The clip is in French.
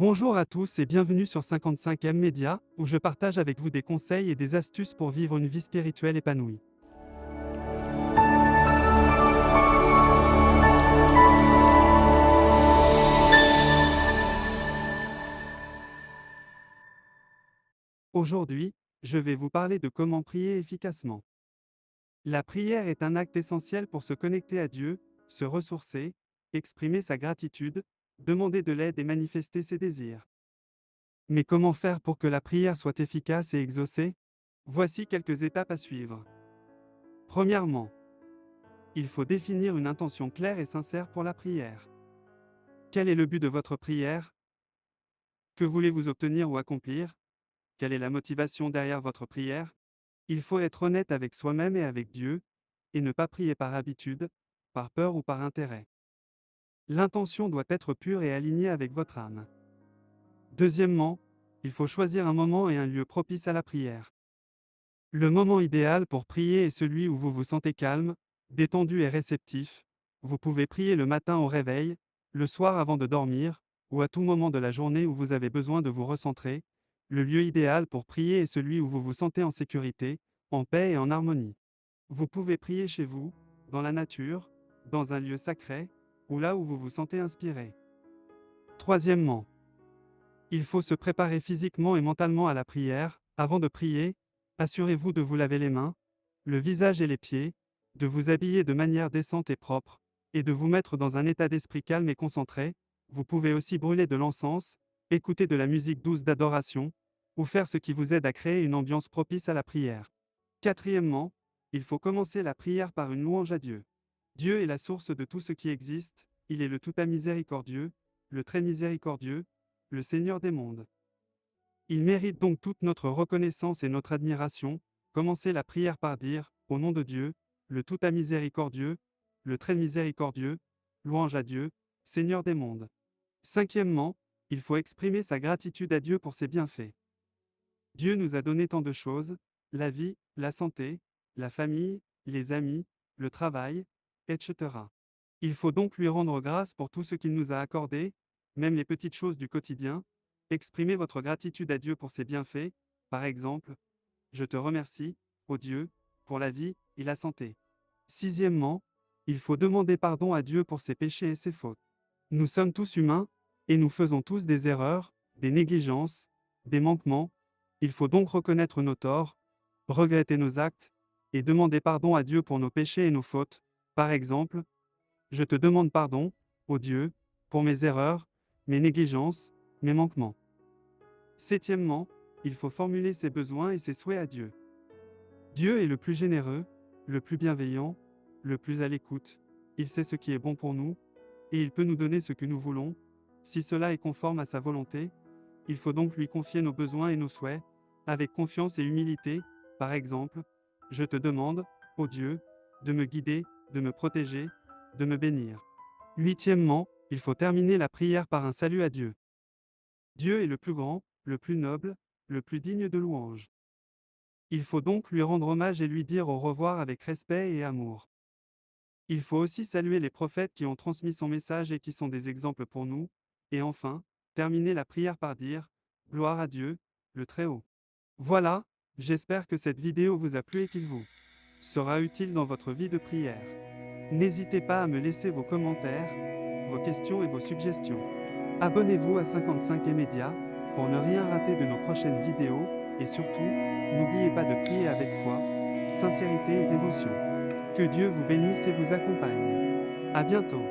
Bonjour à tous et bienvenue sur 55M Média, où je partage avec vous des conseils et des astuces pour vivre une vie spirituelle épanouie. Aujourd'hui, je vais vous parler de comment prier efficacement. La prière est un acte essentiel pour se connecter à Dieu, se ressourcer, exprimer sa gratitude, demander de l'aide et manifester ses désirs. Mais comment faire pour que la prière soit efficace et exaucée? Voici quelques étapes à suivre. Premièrement, il faut définir une intention claire et sincère pour la prière. Quel est le but de votre prière? Que voulez-vous obtenir ou accomplir? Quelle est la motivation derrière votre prière? Il faut être honnête avec soi-même et avec Dieu, et ne pas prier par habitude, par peur ou par intérêt. L'intention doit être pure et alignée avec votre âme. Deuxièmement, il faut choisir un moment et un lieu propice à la prière. Le moment idéal pour prier est celui où vous vous sentez calme, détendu et réceptif. Vous pouvez prier le matin au réveil, le soir avant de dormir, ou à tout moment de la journée où vous avez besoin de vous recentrer. Le lieu idéal pour prier est celui où vous vous sentez en sécurité, en paix et en harmonie. Vous pouvez prier chez vous, dans la nature, dans un lieu sacré, ou là où vous vous sentez inspiré. Troisièmement, il faut se préparer physiquement et mentalement à la prière. Avant de prier, assurez-vous de vous laver les mains, le visage et les pieds, de vous habiller de manière décente et propre, et de vous mettre dans un état d'esprit calme et concentré. Vous pouvez aussi brûler de l'encens, écouter de la musique douce d'adoration, ou faire ce qui vous aide à créer une ambiance propice à la prière. Quatrièmement, il faut commencer la prière par une louange à Dieu. Dieu est la source de tout ce qui existe, il est le tout à miséricordieux, le très miséricordieux, le Seigneur des mondes. Il mérite donc toute notre reconnaissance et notre admiration. Commencez la prière par dire, au nom de Dieu, le tout à miséricordieux, le très miséricordieux, louange à Dieu, Seigneur des mondes. Cinquièmement, il faut exprimer sa gratitude à Dieu pour ses bienfaits. Dieu nous a donné tant de choses, la vie, la santé, la famille, les amis, le travail, etc. Il faut donc lui rendre grâce pour tout ce qu'il nous a accordé, même les petites choses du quotidien. Exprimez votre gratitude à Dieu pour ses bienfaits, par exemple, je te remercie, ô Dieu, pour la vie et la santé. Sixièmement, il faut demander pardon à Dieu pour ses péchés et ses fautes. Nous sommes tous humains, et nous faisons tous des erreurs, des négligences, des manquements. Il faut donc reconnaître nos torts, regretter nos actes, et demander pardon à Dieu pour nos péchés et nos fautes. Par exemple, je te demande pardon, ô Dieu, pour mes erreurs, mes négligences, mes manquements. Septièmement, il faut formuler ses besoins et ses souhaits à Dieu. Dieu est le plus généreux, le plus bienveillant, le plus à l'écoute. Il sait ce qui est bon pour nous, et il peut nous donner ce que nous voulons. Si cela est conforme à sa volonté, il faut donc lui confier nos besoins et nos souhaits, avec confiance et humilité. Par exemple, je te demande, ô Dieu, de me guider, de me protéger, de me bénir. Huitièmement, il faut terminer la prière par un salut à Dieu. Dieu est le plus grand, le plus noble, le plus digne de louange. Il faut donc lui rendre hommage et lui dire au revoir avec respect et amour. Il faut aussi saluer les prophètes qui ont transmis son message et qui sont des exemples pour nous. Et enfin, terminer la prière par dire, gloire à Dieu, le Très-Haut. Voilà, j'espère que cette vidéo vous a plu et qu'il vous sera utile dans votre vie de prière. N'hésitez pas à me laisser vos commentaires, vos questions et vos suggestions. Abonnez-vous à 55 et Média pour ne rien rater de nos prochaines vidéos, et surtout, n'oubliez pas de prier avec foi, sincérité et dévotion. Que Dieu vous bénisse et vous accompagne. À bientôt.